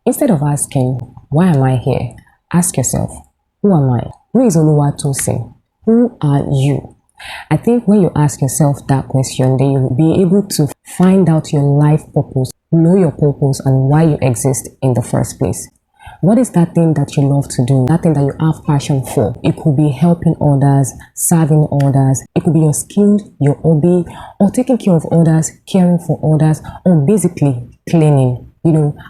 Instead of asking, why am I here? Ask yourself, who am I? Who is Oluwatosin? Who are you? I think when you ask yourself that question, then you'll be able to find out your life purpose, know your purpose and why you exist in the first place. What is that thing that you love to do? That thing that you have passion for? It could be helping others, serving others. It could be your skill, your hobby, or taking care of others, caring for others, or basically cleaning.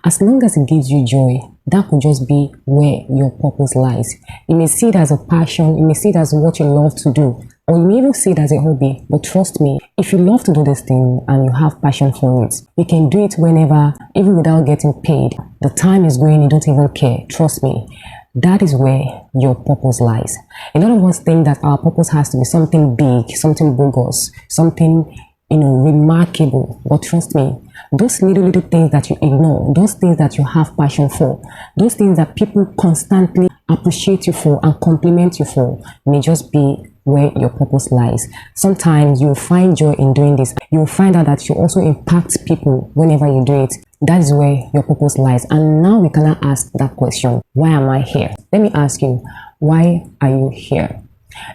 As long as it gives you joy, that could just be where your purpose lies. You may see it as a passion, you may see it as what you love to do, or you may even see it as a hobby. But trust me, if you love to do this thing and you have passion for it, you can do it whenever, even without getting paid. The time is going, you don't even care. Trust me, that is where your purpose lies. A lot of us think that our purpose has to be something big, something bogus, something remarkable. But trust me, those little things that you ignore, those things that you have passion for, those things that people constantly appreciate you for and compliment you for, may just be where your purpose lies. Sometimes you'll find joy in doing this. You'll find out that you also impact people whenever you do it. That is where your purpose lies. And now we cannot ask that question, why am I here? Let me ask you, why are you here?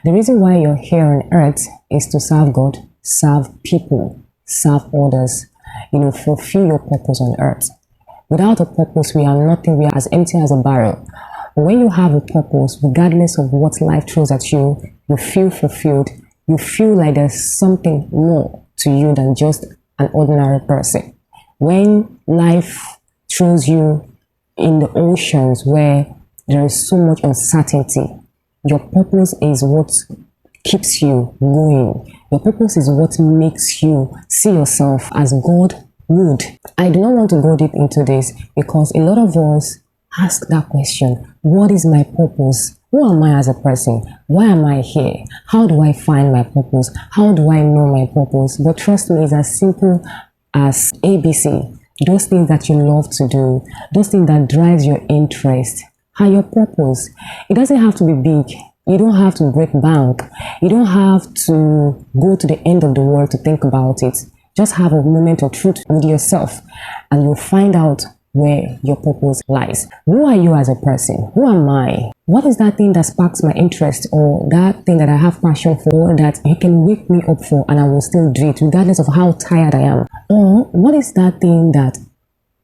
The reason why you're here on earth is to serve God, serve people, serve others, fulfill your purpose on earth. Without a purpose, we are nothing. We are as empty as a barrel. But when you have a purpose, regardless of what life throws at you, you feel fulfilled. You feel like there's something more to you than just an ordinary person. When life throws you in the oceans where there is so much uncertainty, your purpose is what keeps you going. Your purpose is what makes you see yourself as God would. I do not want to go deep into this because a lot of us ask that question. What is my purpose? Who am I as a person? Why am I here? How do I find my purpose? How do I know my purpose? But trust me, it's as simple as ABC. Those things that you love to do, those things that drives your interest are your purpose. It doesn't have to be big. You don't have to break bank. You don't have to go to the end of the world to think about it. Just have a moment of truth with yourself and you'll find out where your purpose lies. Who are you as a person? Who am I? What is that thing that sparks my interest, or that thing that I have passion for that you can wake me up for and I will still do it regardless of how tired I am? Or what is that thing that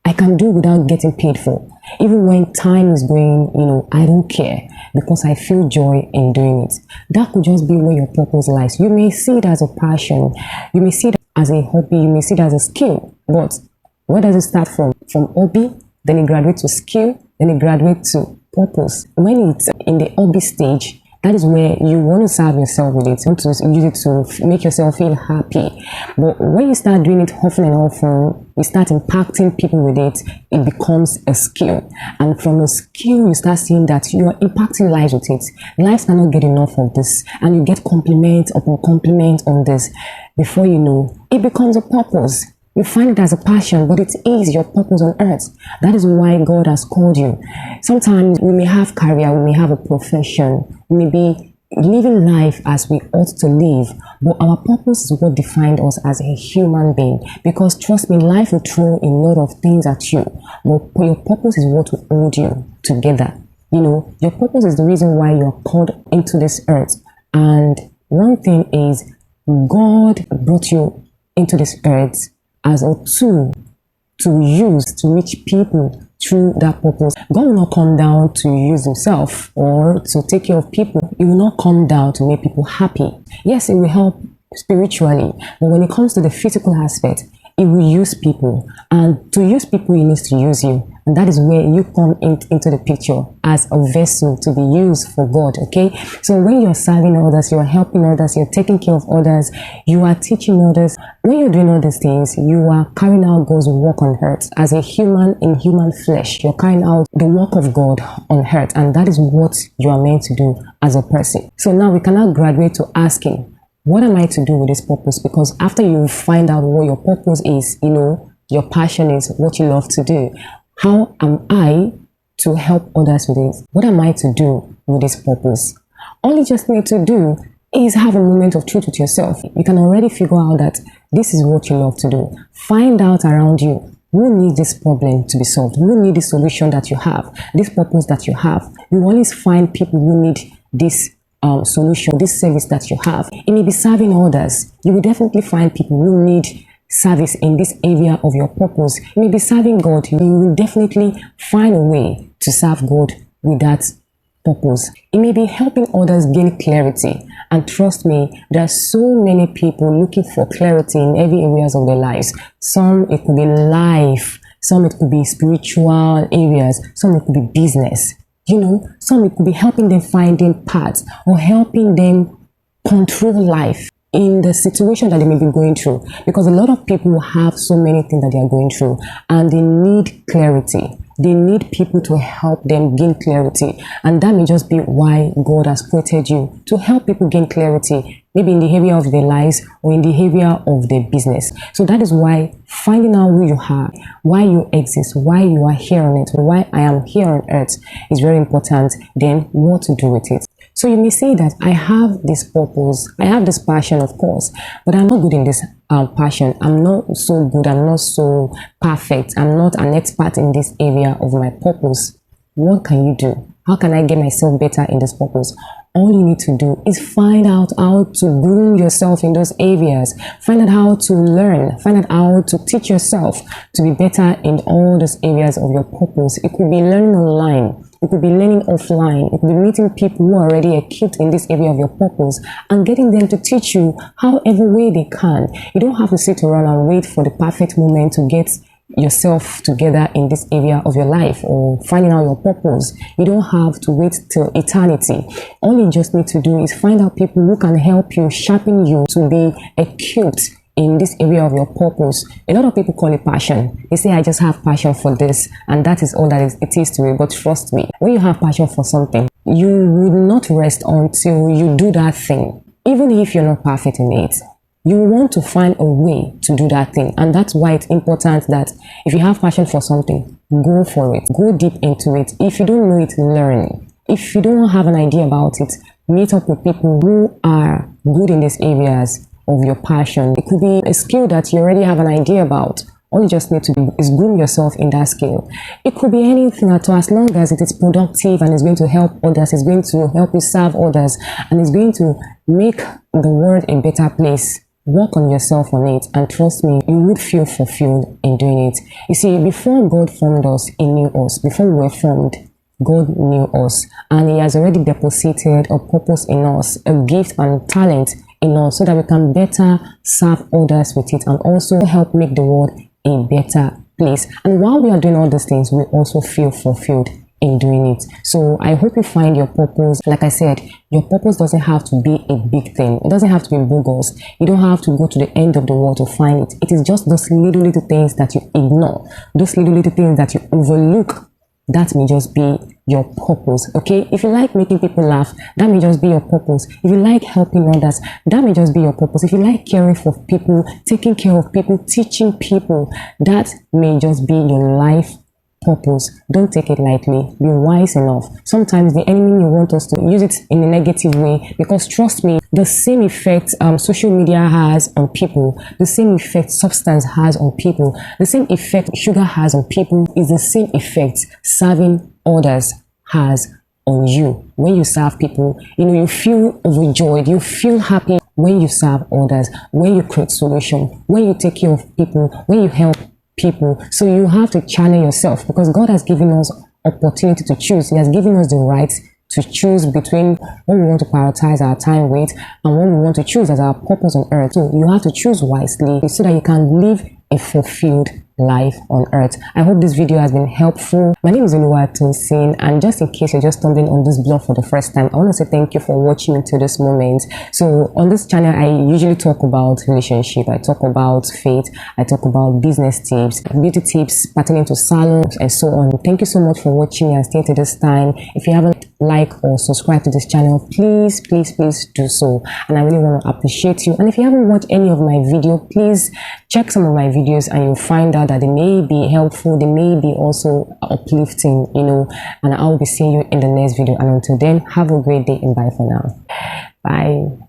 I can do without getting paid for? Even when time is going, I don't care because I feel joy in doing it. That could just be where your purpose lies. You may see it as a passion. You may see it as a hobby. You may see it as a skill. But where does it start from? From hobby, then it graduates to skill, then it graduates to purpose. When it's in the hobby stage, that is where you want to serve yourself with it. You want to use it to make yourself feel happy. But when you start doing it often and often, you start impacting people with it, it becomes a skill. And from a skill, you start seeing that you are impacting lives with it. Lives cannot get enough of this. And you get compliment upon compliment on this. Before you know, it becomes a purpose. You find it as a passion, but it is your purpose on earth. That is why God has called you. Sometimes we may have career, we may have a profession, we may be living life as we ought to live, but our purpose is what defined us as a human being. Because trust me, life will throw a lot of things at you, but your purpose is what will hold you together. Your purpose is the reason why you are called into this earth. And one thing is, God brought you into this earth as a tool to use to reach people through that purpose. God will not come down to use himself or to take care of people. He will not come down to make people happy. Yes, it will help spiritually, but when it comes to the physical aspect, it will use people. And to use people, he needs to use you. And that is where you come into the picture as a vessel to be used for God, okay? So when you're serving others, you're helping others, you're taking care of others, you are teaching others. When you're doing all these things, you are carrying out God's work on earth. As a human in human flesh, you're carrying out the work of God on earth. And that is what you are meant to do as a person. So now we cannot graduate to asking, what am I to do with this purpose? Because after you find out what your purpose is, your passion is, what you love to do, how am I to help others with it? What am I to do with this purpose? All you just need to do is have a moment of truth with yourself. You can already figure out that this is what you love to do. Find out around you who needs this problem to be solved, who needs the solution that you have, this purpose that you have. You always find people who need this solution, this service that you have. It may be serving others. You will definitely find people who need service in this area of your purpose. You may be serving God. You will definitely find a way to serve God with that purpose. It may be helping others gain clarity. And trust me, there are so many people looking for clarity in every areas of their lives. Some it could be life, some it could be spiritual areas, some it could be business. You know, some it could be helping them finding paths or helping them control life in the situation that they may be going through. Because a lot of people have so many things that they are going through and they need clarity. They need people to help them gain clarity. And that may just be why God has created you, to help people gain clarity, maybe in the area of their lives or in the area of their business. So that is why finding out who you are, why you exist, why you are here on earth, why I am here on earth is very important. Then what to do with it. So you may say that I have this purpose, I have this passion, of course, but I'm not good in this passion. I'm not so good, I'm not so perfect, I'm not an expert in this area of my purpose. What can you do? How can I get myself better in this purpose? All you need to do is find out how to groom yourself in those areas. Find out how to learn. Find out how to teach yourself to be better in all those areas of your purpose. It could be learning online. It could be learning offline. It could be meeting people who are already equipped in this area of your purpose and getting them to teach you however way they can. You don't have to sit around and wait for the perfect moment to get yourself together in this area of your life or finding out your purpose. You don't have to wait till eternity. All you just need to do is find out people who can help you, sharpen you to be equipped in this area of your purpose. A lot of people call it passion. They say, I just have passion for this, and that is all that it is to me. But trust me, when you have passion for something, you would not rest until you do that thing. Even if you're not perfect in it, you want to find a way to do that thing. And that's why it's important that if you have passion for something, go for it. Go deep into it. If you don't know it, learn. If you don't have an idea about it, meet up with people who are good in these areas of your passion. It could be a skill that you already have an idea about. All you just need to do is groom yourself in that skill. It could be anything at all, as long as it is productive and is going to help others, it's going to help you serve others, and it's going to make the world a better place. Work on yourself on it, and trust me, you would feel fulfilled in doing it. You see, before God formed us, He knew us. Before we were formed, God knew us, and He has already deposited a purpose in us, a gift and talent in us, so that we can better serve others with it and also help make the world a better place. And while we are doing all these things, we also feel fulfilled in doing it. So I hope you find your purpose. Like I said, your purpose doesn't have to be a big thing. It doesn't have to be bogus. You don't have to go to the end of the world to find it. It is just those little things that you ignore, those little things that you overlook. That may just be your purpose. Okay, if you like making people laugh, that may just be your purpose. If you like helping others, that may just be your purpose. If you like caring for people, taking care of people, teaching people, that may just be your life purpose. Don't take it lightly. Be wise enough. Sometimes the enemy may want us to use it in a negative way, because trust me, the same effect social media has on people, the same effect substance has on people, the same effect sugar has on people is the same effect serving others has on you. When you serve people, you know, you feel overjoyed, you feel happy when you serve others, when you create solution, when you take care of people, when you help people. So you have to challenge yourself, because God has given us opportunity to choose. He has given us the right to choose between what we want to prioritize our time with and what we want to choose as our purpose on earth. So you have to choose wisely so that you can live a fulfilled life on earth. I hope this video has been helpful. My name is Oluwatosin, and just in case you're just stumbling on this blog for the first time, I want to say thank you for watching until this moment. So on this channel, I usually talk about relationship, I talk about faith, I talk about business tips, beauty tips pertaining to salons, and so on. Thank you so much for watching and staying to this time. If you haven't liked or subscribed to this channel, please do so, and I really want to appreciate you. And if you haven't watched any of my video, please check some of my videos and you'll find out that they may be helpful, they may be also uplifting, you know, and I'll be seeing you in the next video. And until then, have a great day and bye for now. Bye.